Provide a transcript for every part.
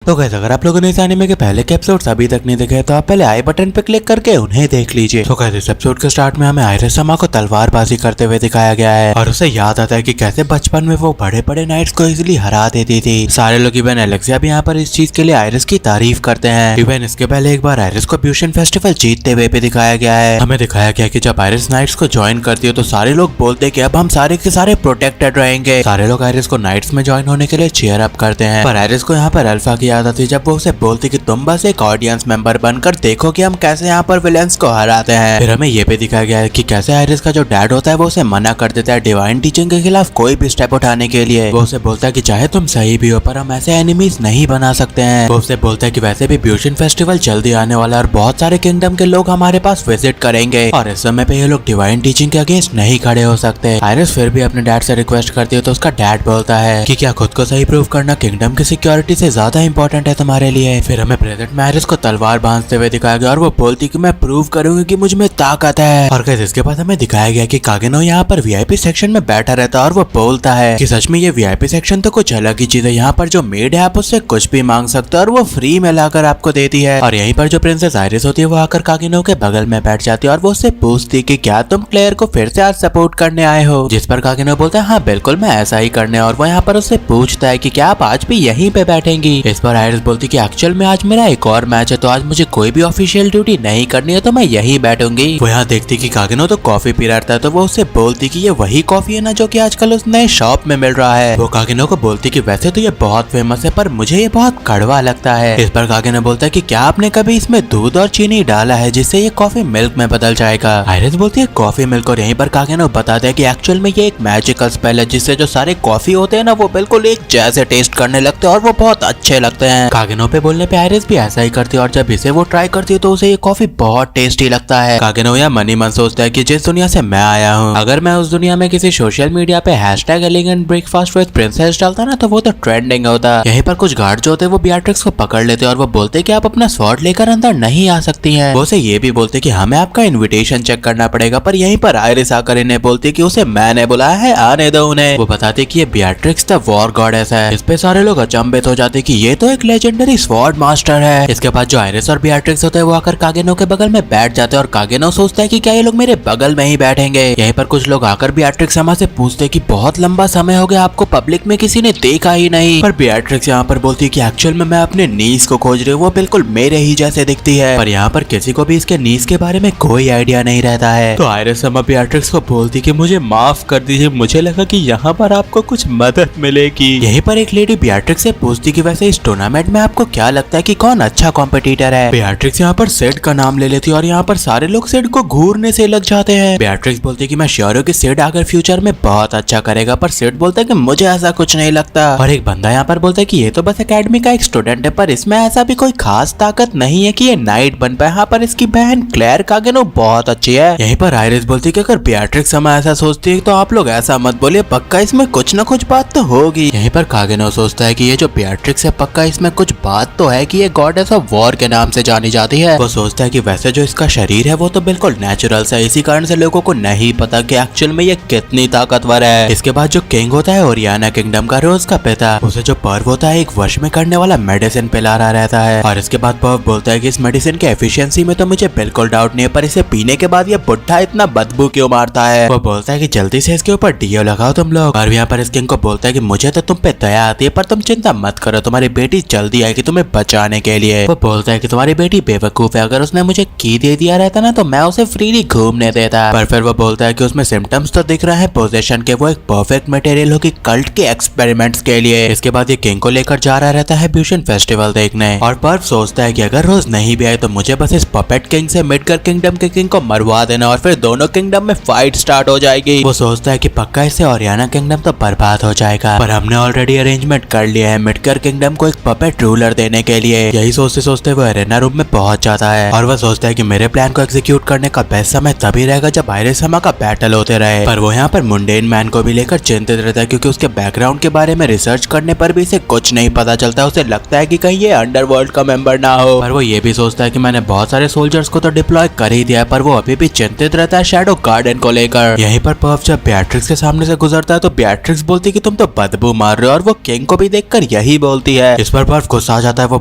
तो गाइस अगर आप लोगों ने इस एनीमे के पहले के एपिसोड्स अभी तक नहीं देखे तो आप पहले आई बटन पे क्लिक करके उन्हें देख लीजिए। तो गाइस इस एपिसोड के स्टार्ट में हमें आयरिस समा को तलवारबाजी करते हुए दिखाया गया है और उसे याद आता है कि कैसे बचपन में वो बड़े बड़े नाइट्स को इजीली हरा देती थी। सारे लोग इवन एलेक्सिया भी यहाँ पर इस चीज के लिए आयरिस की तारीफ करते हैं। इवन इसके पहले एक बार आयरिस को ब्यूशन फेस्टिवल जीतते हुए भी दिखाया गया है। हमें दिखाया गया कि जब आयरिस नाइट्स को ज्वाइन करती है तो सारे लोग बोलते हैं कि अब हम सारे के सारे प्रोटेक्टेड रहेंगे। सारे लोग आयरिस को नाइट्स में ज्वाइन होने के लिए चीयर अप करते हैं, पर आयरिस को यहाँ पर अल्फा की याद आती है जब वो उसे बोलती कि तुम बस एक ऑडियंस मेंबर बनकर देखो कि हम कैसे यहाँ पर विलेंस को हराते हैं। फिर हमें ये भी दिखाया गया है कि कैसे आयरिस का जो डैड होता है वो उसे मना कर देता है डिवाइन टीचिंग के खिलाफ कोई भी स्टेप उठाने के लिए। वो उसे बोलता है कि चाहे तुम सही भी हो पर हम ऐसे एनिमीज नहीं बना सकते हैं। वो उसे बोलता है कि वैसे भी ब्यूशन फेस्टिवल जल्दी आने वाला है और बहुत सारे किंगडम के लोग हमारे पास विजिट करेंगे और इस समय पे ये लोग डिवाइन टीचिंग के अगेंस्ट नहीं खड़े हो सकते। आयरिस फिर भी अपने डैड से रिक्वेस्ट करती है तो उसका डैड बोलता है कि क्या खुद को सही प्रूव करना किंगडम की सिक्योरिटी से ज्यादा इंपॉर्टेंट है तुम्हारे लिए। फिर हमें प्रेजेंट में आयरिस को तलवार बांधते हुए दिखाया गया और वो बोलती कि मैं प्रूव करूंगी कि मुझ में ताकत है। और गाइस इसके बाद हमें दिखाया गया कि कागेनो यहाँ पर वीआईपी सेक्शन में बैठा रहता है और वो बोलता है कि सच में ये वीआईपी सेक्शन तो कुछ अलग ही चीज है। यहाँ पर जो मेड है आप उससे कुछ भी मांग सकते हो और वो फ्री में लाकर आपको देती है। और यहीं पर जो प्रिंसेस आयरिस होती है वो आकर कागेनो के बगल में बैठ जाती है और वो उससे पूछती कि क्या तुम क्लेयर को फिर से आज सपोर्ट करने आए हो। जिस पर कागेनो बोलता है हाँ बिल्कुल मैं ऐसा ही करने। और वो यहाँ पर उससे पूछता है कि क्या आप आज भी यहीं पे बैठेंगी। इस पर आयरिस बोलती कि एक्चुअल में आज मेरा एक और मैच है तो आज मुझे कोई भी ऑफिशियल ड्यूटी नहीं करनी है तो मैं यहीं बैठूंगी। वो यहाँ देखती कि कागेनो तो कॉफी पी रहा था तो वो उससे बोलती कि ये वही कॉफी है ना जो कि आजकल उस नए शॉप में मिल रहा है। वो कागेनो को बोलती कि वैसे तो ये बहुत फेमस है पर मुझे ये बहुत कड़वा लगता है। इस पर कागेनो बोलता है कि क्या आपने कभी इसमें दूध और चीनी डाला है जिससे ये कॉफी मिल्क में बदल जाएगा। आयरिस बोलती है कॉफी मिल्क और यहीं पर कागेनो बताता है कि एक्चुअल में ये एक मैजिकल स्पेल है जिससे जो सारे कॉफी होते हैं ना वो बिल्कुल एक जैसे टेस्ट करने लगते हैं और वो बहुत अच्छे लगते हैं। कागेनो पे बोलने पे आयरिस भी ऐसा ही करती है और जब इसे वो ट्राई करती है तो उसे ये कॉफी बहुत टेस्टी लगता है। कागेनो या मनी मन सोचता है कि जिस दुनिया से मैं आया हूँ अगर मैं उस दुनिया में किसी सोशल मीडिया पे #एलिगेंट ब्रेकफास्ट विद प्रिंसेस डालता ना तो वो तो ट्रेंडिंग होता। यहीं पर कुछ गार्ड जो होते हैं वो बियाट्रिक्स को पकड़ लेते हैं और वो बोलते कि आप अपना स्वॉर्ड लेकर अंदर नहीं आ सकती हैं। वो उसे ये भी बोलते कि हमें आपका इनविटेशन चेक करना पड़ेगा, पर यहीं पर आयरिस आकर इन्हें बोलती कि उसे मैंने बुलाया है आने दो उन्हें। वो बताते कि ये बियाट्रिक्स द वॉर गॉडेस है। इस पे सारे लोग अचंभित हो जाते कि ये तो एक लेजेंडरी स्वॉर्ड मास्टर है। इसके बाद जो आयरिस और बियाट्रिक्स होते हैं वो आकर कागेनो के बगल में बैठ जाते हैं और कागेनो सोचता है कि क्या ये लोग मेरे बगल में ही बैठेंगे। यहीं पर कुछ लोग आकर बियाट्रिक्स समा से पूछते कि बहुत लंबा समय हो गया आपको पब्लिक में किसी ने देखा ही नहीं। पर बियाट्रिक्स यहाँ पर बोलती है कि एक्चुअल में मैं अपने नीस को खोज रही हूँ, वो बिल्कुल मेरे ही जैसे दिखती है। पर यहाँ पर किसी को भी इसके नीस के बारे में कोई आइडिया नहीं रहता है। तो आयरिस समा बियाट्रिक्स को बोलती कि मुझे माफ कर दीजिए, मुझे लगा कि यहाँ पर आपको कुछ मदद मिलेगी। यहीं पर एक लेडी बियाट्रिक्स से पूछती कि वैसे इस टूर्नामेंट में आपको क्या लगता है कि कौन अच्छा कॉम्पिटिटर है। बियाट्रिक्स यहाँ पर सेड का नाम ले लेती है और यहाँ पर सारे लोग सेड को घूरने से लग जाते हैं। बियाट्रिक्स बोलती कि मैं श्योर हूँ कि सेड आकर फ्यूचर में बहुत अच्छा करेगा, पर सेड बोलता है कि मुझे ऐसा कुछ नहीं लगता। और एक बंदा यहाँ पर बोलता है कि ये तो बस एकेडमी का एक स्टूडेंट है पर इसमें ऐसा भी कोई खास ताकत नहीं है कि ये नाइट बन पाए। यहाँ पर इसकी बहन क्लेयर कागेनो बहुत अच्छी है। यहीं पर आयरिस बोलती है कि अगर बियाट्रिक्स समा ऐसा सोचती है तो आप लोग ऐसा मत बोलिए, पक्का इसमें कुछ न कुछ बात तो होगी। यहीं पर कागेनो सोचता है कि ये जो बियाट्रिक्स है पक्का इसमें कुछ बात तो है कि ये गॉडेस ऑफ वॉर के नाम से जानी जाती है। वो सोचता है कि वैसे जो इसका शरीर है वो तो बिल्कुल नेचुरल है, इसी कारण से लोगों को नहीं पता कि एक्चुअल में ये कितनी ताकतवर है। इसके बाद जो किंग होता है ओरियाना किंगडम का रोज का पिता, उसे जो पर्व होता है एक वश में करने वाला मेडिसिन पिला रहा रहता है। और इसके बाद पर्व बोलता है कि इस मेडिसिन के एफिशिएंसी में तो मुझे बिल्कुल डाउट नहीं है, पर इसे पीने के बाद ये बुढ़ा इतना बदबू क्यों मारता है। वो बोलता है कि जल्दी से इसके ऊपर डीओ लगाओ तुम लोग। और यहाँ पर इस किंग को बोलता है कि मुझे तो तुम पे दया आती है पर तुम चिंता मत करो, तुम्हारी बेटी जल्दी आएगी तुम्हें बचाने के लिए। वो बोलता है कि तुम्हारी बेटी बेवकूफ है, अगर उसने मुझे की दे दिया रहता ना तो मैं उसे फ्रीली घूमने देता। पर फिर वो बोलता है कि उसमें सिम्टम्स तो दिख रहा है पोजेशन के, वो एक परफेक्ट मटेरियल होगी कल्ट के एक्सपेरिमेंट्स के लिए। इसके बाद ये किंग को लेकर जा रहा रहता है ब्यूशन फेस्टिवल देखने और पर्व सोचता है कि अगर रोज नहीं भी आए तो मुझे बस इस पपेट किंग से मिडगर किंगडम के किंग को मरवा देना और फिर दोनों किंगडम में फाइट स्टार्ट हो जाएगी। वो सोचता है कि पक्का इससे ओरियाना किंगडम तो बर्बाद हो जाएगा, पर हमने ऑलरेडी अरेंजमेंट कर लिया है मिडगर किंगडम को एक पपेट रूलर देने के लिए। यही सोचते सोचते वो एरेना रूम में पहुंच जाता है और वह सोचता है कि मेरे प्लान को एग्जीक्यूट करने का बेस्ट समय तभी रहेगा जब आयरिस समा का बैटल होते रहे। पर वो यहाँ पर मुंडेन मैन को भी लेकर चिंतित रहता है क्योंकि उसके बैकग्राउंड के बारे में रिसर्च करने पर भी इसे कुछ नहीं पता चलता। उसे लगता है कि कहीं ये अंडरवर्ल्ड का मेंबर ना हो। पर वो ये भी सोचता है कि मैंने बहुत सारे सोल्जर्स को तो डिप्लॉय कर ही दिया है, पर वो अभी भी चिंतित रहता है शैडो गार्डन को लेकर। यहीं पर पर्व जब बियाट्रिक्स के सामने से गुजरता है तो बियाट्रिक्स बोलती कि तुम तो बदबू मार रहे हो और वो किंग को भी देखकर यही बोलती है। इस पर पर पर्व गुस्सा आ जाता है। वो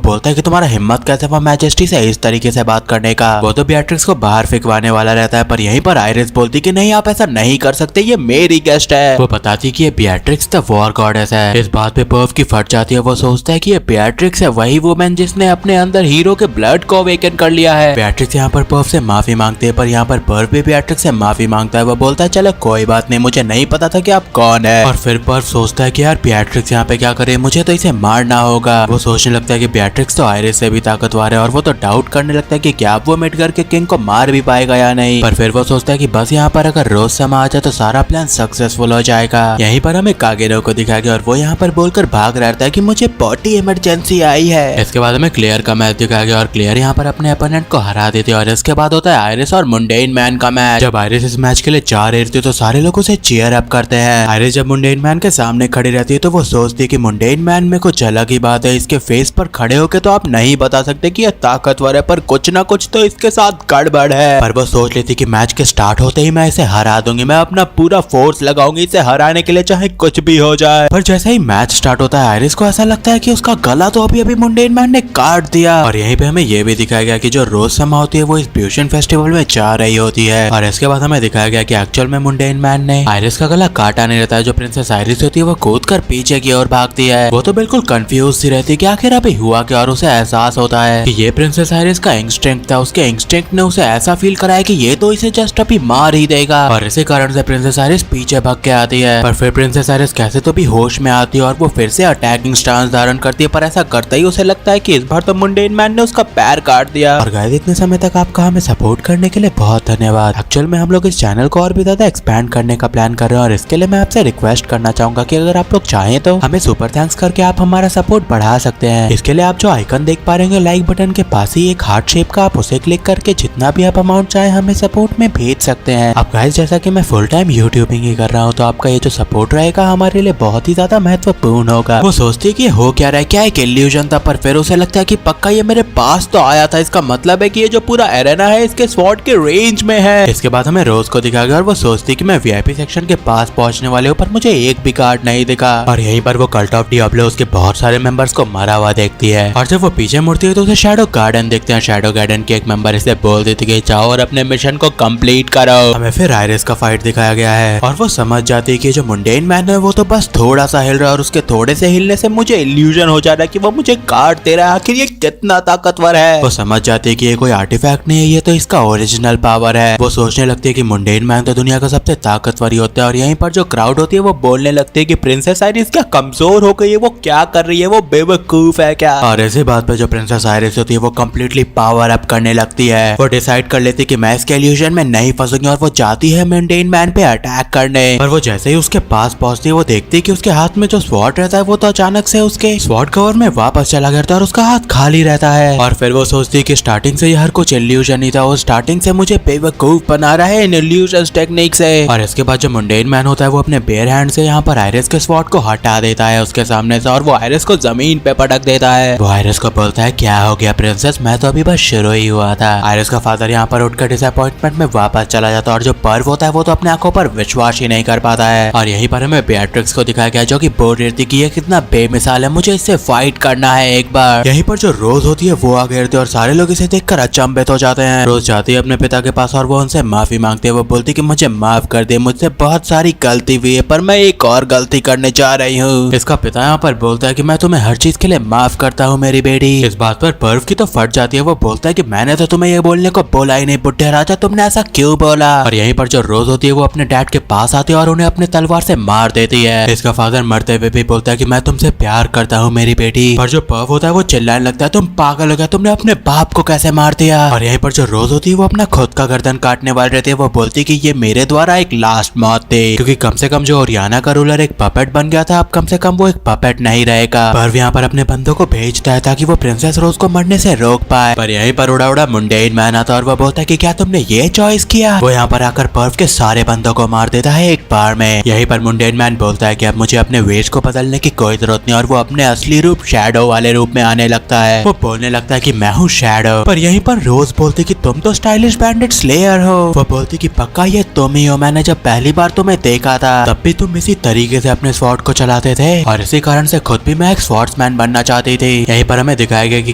बोलता है कि तुम्हारा हिम्मत कैसे वो मैजेस्टी से इस तरीके से बात करने का। वो तो बीएट्रिक्स को बाहर फेंकवाने वाला रहता है, पर यहीं पर आयरिस बोलती कि नहीं, आप ऐसा नहीं कर सकते, ये मेरी गेस्ट है। वो बताती कि ये बीएट्रिक्स द वॉर गॉडेस है। इस बात पे पर्व की फट जाती है। वो सोचता है कि ये बीएट्रिक्स है वही वुमेन जिसने अपने अंदर हीरो के ब्लड को अवेकन कर लिया है। बीएट्रिक्स यहाँ पर पर्व से माफी मांगती है, पर यहाँ पर पर्व भी बीएट्रिक्स से माफी मांगता है। वो बोलता है चलो कोई बात नहीं, मुझे नहीं पता था कि आप कौन है। और फिर पर्व सोचता है कि यार बीएट्रिक्स यहाँ पे क्या करे, मुझे तो इसे मारना होगा। वो सोचने लगता है कि बीएट्रिक्स तो आयरिस से भी ताकतवर है, और वो तो डाउट करने लगता है कि क्या वो मिडगर के किंग को मार भी पाएगा या नहीं। पर फिर वो सोचता है कि बस यहाँ पर अगर रोज समा आ जाए तो सारा प्लान सक्सेसफुल हो जाएगा। यहीं पर हमें कागेरो को दिखाया गया और वो यहाँ पर बोलकर भाग रहता है कि मुझे पॉटी इमरजेंसी आई है। इसके बाद हमें क्लियर का मैच दिखाया गया और क्लियर यहाँ पर अपने अपोनेंट को हरा देती है। और इसके बाद होता है आयरिस और मुंडेन मैन का मैच। जब आयरिस इस मैच के लिए जा रही थी तो सारे लोग उसे चीयर अप करते हैं। आयरिस जब मुंडेन मैन के सामने खड़ी रहती है तो वो सोचती है कि मुंडेन मैन में कुछ अलग ही बात है, इसके फेस पर खड़े होके तो आप नहीं बता सकते कि ये ताकतवर है, पर कुछ ना कुछ तो इसके साथ गड़बड़ है। पर वो सोच लेती कि मैच के स्टार्ट होते ही मैं इसे हरा दूंगी, मैं अपना पूरा फोर्स लगाऊंगी इसे हराने के लिए, चाहे कुछ भी हो जाए। पर जैसे ही मैच स्टार्ट होता है आयरिस को ऐसा लगता है कि उसका गला तो अभी मुंडेन मैन ने काट दिया। और यहीं पे हमें ये भी दिखाया गया कि जो रोज समा होती है वो इस ब्यूशन फेस्टिवल में जा रही होती है। और इसके बाद हमें दिखाया गया कि एक्चुअल में मुंडेन मैन ने आयरिस का गला काटा नहीं रहता है। जो प्रिंसेस आयरिस होती है वो कूद कर पीछे की ओर भागती है। वो तो बिल्कुल कंफ्यूज सी रहती है कि आखिर अभी हुआ क्या, और उसे एहसास होता है कि ये प्रिंसेस आयरिस का इंस्टिंक्ट था। उसके इंस्टिंक्ट ने उसे ऐसा फील कराया कि ये तो इसे जस्ट अभी मार ही देगा। और इसी कारण से प्रिंसेस आयरिस पीछे भाग के आती है। पर फिर प्रिंसेस आयरिस कैसे तो भी होश में आती है और वो फिर से अटैकिंग स्टांस धारण करती है। पर ऐसा करते ही उसे लगता है कि इस बार तो मुंडेन मैन ने उसका पैर काट दिया। और गाइस इतने समय तक आपका हमें सपोर्ट करने के लिए बहुत धन्यवाद। एक्चुअल में हम लोग इस चैनल को और भी ज्यादा एक्सपैंड करने का प्लान कर रहे हैं, और इसके लिए मैं आपसे रिक्वेस्ट करना चाहूंगा कि अगर आप लोग चाहें तो हमें सुपर थैंक्स करके आप हमारा सपोर्ट बढ़ा सकते हैं। इसके लिए आप जो आइकन देख पा रहे हैं लाइक बटन के पास ही एक हार्ट शेप का, आप उसे क्लिक करके जितना भी आप अमाउंट चाहे हमें सपोर्ट में भेज सकते हैं। अब गाइस जैसा कि मैं फुल टाइम यूट्यूबिंग ही कर रहा हूँ तो आपका ये जो सपोर्ट रहेगा हमारे लिए बहुत ही ज्यादा महत्वपूर्ण होगा। वो सोचती है कि हो क्या रहा है, क्या एक इल्यूजन था, पर फिर उसे लगता है कि पक्का ये मेरे पास तो आया था, इसका मतलब है कि ये जो पूरा एरेना है इसके स्वॉर्ड के रेंज में है। इसके बाद हमें रोज को दिखा गया और वो सोचती कि मैं वीआईपी सेक्शन के पास पहुंचने वाले हूँ, पर मुझे एक भी कार्ड नहीं दिखा। और यहीं पर वो कल्ट ऑफ डियाब्लो उसके बहुत सारे मेंबर्स को मरा हुआ देखती है। और जब वो पीछे मुड़ती है तो उसे शैडो गार्डन देखते हैं। शैडो गार्डन के एक मेंबर इसे बोल देती है जाओ और अपने मिशन को कंप्लीट करो। हमें फिर आयरिस का फाइट दिखाया गया है और वो समझ जाती है कि जो मुंडेन मैन है वो तो बस थोड़ा सा हिल रहा है और उसके थोड़े से हिलने से मुझे इल्यूजन हो जा रहा है कि वो मुझे काट दे रहा है। आखिर ये कितना ताकतवर है। वो समझ जाती है कि ये कोई आर्टिफैक्ट नहीं है, ये तो इसका ओरिजिनल पावर है। वो सोचने लगती है कि मुंडेन मैन तो दुनिया का सबसे ताकतवर ही होता है। और यहीं पर जो क्राउड होती है वो बोलने लगती है कि प्रिंसेस आयरिस क्या कमजोर हो गई है, वो क्या कर रही है, वो बेवकूफ है क्या। और ऐसी बात पे जो प्रिंसेस आयरिस होती है वो कम्प्लीटली पावर अप करने लगती है। वो डिसाइड कर लेती है कि मैं इसके इल्यूजन में नहीं फंसूंगी और वो जाती है मुंडेन मैन पे अटैक करने। पर वो जैसे ही उसके पास पहुंचती है वो देखती है कि उसके हाथ में जो स्वॉर्ड रहता है वो तो अचानक से उसके स्वॉर्ड कवर में वापस चला गया और उसका हाथ खाली रहता है। और फिर वो सोचती है कि स्टार्टिंग से हर कुछ इल्यूजन ही था, वो स्टार्टिंग से मुझे बेवकूफ बना रहा है इन इल्यूजन टेक्निक से। और इसके बाद जो मुंडेन मैन होता है वो अपने बेयर हैंड से यहाँ पर आयरिस के स्वॉर्ड को हटा देता है उसके सामने से और वो आयरिस को जमीन पे पटक देता है। वो आयरिस को बोलता है क्या हो गया प्रिंसेस, मैं तो अभी बस शुरू ही हुआ था। आयरिस का फादर यहाँ पर उठकर डिसअपॉइंटमेंट में वापस चला जाता है और जो पर्व होता है वो तो अपने आंखों पर विश्वास ही नहीं कर पाता है। और यहीं पर हमें बीएट्रिक्स को दिखाया गया जो कि बोल रही थी कि ये कितना बेमिसाल है, मुझे इससे फाइट करना है एक बार। यहीं पर जो रोज होती है वो आ गिरती है और सारे लोग इसे देखकर अचंभित हो जाते हैं। रोज जाती है अपने पिता के पास और वो उनसे माफी मांगती है। वो बोलती कि मुझे माफ कर दे, मुझसे बहुत सारी गलती हुई है पर मैं एक और गलती करने जा रही हूँ। इसका पिता यहाँ पर बोलता है कि मैं तुम्हें हर चीज के लिए माफ करता हूँ मेरी बेटी। इस बात पर पर्व की तो फट जाती है। वो बोलता है कि मैंने तो तुम्हें ये बोलने को बोला ही नहीं बुढ़े राजा, तुमने ऐसा क्यों बोला। और यहीं पर जो रोज होती है वो अपने डैड के पास आती है और उन्हें अपने तलवार से मार देती है। इसका फादर मरते हुए भी बोलता है कि मैं तुमसे प्यार करता हूँ मेरी बेटी। पर जो पर्व होता है वो चिल्लाने लगता है तुम पागल हो गया, तुमने अपने बाप को कैसे मार दिया। और यहीं पर जो रोज होती है वो अपना खुद का गर्दन काटने वाली रहती है। वो बोलती कि ये मेरे द्वारा एक लास्ट मौत थी, क्योंकि कम से कम जो ओरियाना का रूलर एक पपेट बन गया था, अब कम से कम वो एक पपेट नहीं रहेगा। पर्व यहाँ पर अपने बंदों को भेजता है ताकि वो प्रिंसेस रोज को मरने से रोक पाए। पर यहीं पर उड़ा उड़ा मुंडेन मैन आता और वो बोलता है कि क्या तुमने ये चॉइस किया। वो यहाँ पर आकर पर्व के सारे बंदों को मार देता है एक बार में। यहीं पर मुंडेन मैन बोलता है कि अब मुझे अपने वेश को बदलने की कोई जरूरत नहीं और वो अपने असली रूप शैडो वाले रूप में आने लगता है। वो बोलने लगता है कि मैं हूँ शैडो। पर यहीं पर रोज बोलती कि तुम तो स्टाइलिश बैंडेड स्लेयर हो। वो बोलती कि पक्का ये तुम ही हो, मैंने जब पहली बार तुम्हें देखा था तब भी तुम इसी तरीके से अपने स्वॉर्ड को चलाते थे और इसी कारण से खुद भी मैं एक स्वॉर्ड्समैन बॉसमैन बनना चाहती थी। यहीं पर हमें दिखाया गया कि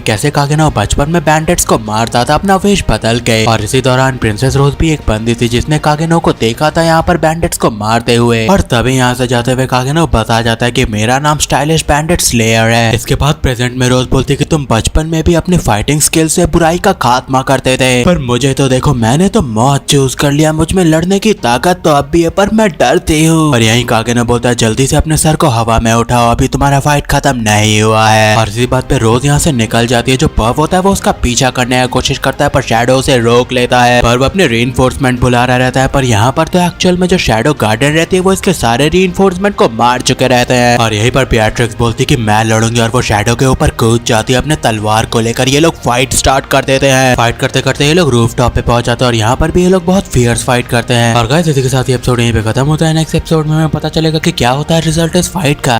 कैसे कागेनो बचपन में बैंडिट्स को मारता था अपना वेश बदल के, और इसी दौरान प्रिंसेस रोज भी एक बंदी थी जिसने कागेनो को देखा था यहाँ पर बैंडिट्स को मारते हुए। और तभी यहाँ से जाते हुए कागेनो बता जाता है कि मेरा नाम स्टाइलिश बैंडिट स्लेयर है। इसके बाद प्रेजेंट में रोज बोलती कि तुम बचपन में भी अपनी फाइटिंग स्किल से बुराई का खात्मा करते थे, पर मुझे तो देखो मैंने तो मौत चूज कर लिया, मुझ में लड़ने की ताकत तो अब भी है पर मैं डरती हूँ। और यही कागेनो बोलता है जल्दी से अपने सर को हवा में उठाओ, अभी तुम्हारा फाइट खत्म नहीं हुआ है। और इसी बात पे रोज यहाँ से निकल जाती है। जो पर्व होता है वो उसका पीछा करने की कोशिश करता है पर शैडो से रोक लेता है। पर्व अपने रीइंफोर्समेंट बुला रहा रहता है, पर यहाँ पर तो एक्चुअल में जो शैडो गार्डन रहती है वो इसके सारे रीइंफोर्समेंट को मार चुके रहते हैं। और यहीं पर बेatrix बोलती कि मैं लड़ूंगी और वो शैडो के ऊपर कूद जाती है अपने तलवार को लेकर। ये लोग फाइट स्टार्ट कर देते हैं। फाइट करते करते ये लोग रूफ टॉप पे पहुंच जाते हैं और यहाँ पर भी ये लोग बहुत फियर्स फाइट करते हैं। और गाइस इसी के साथ ये एपिसोड यहीं पे खत्म होता है। नेक्स्ट एपिसोड में हमें पता चलेगा कि क्या होता है रिजल्ट इस फाइट का।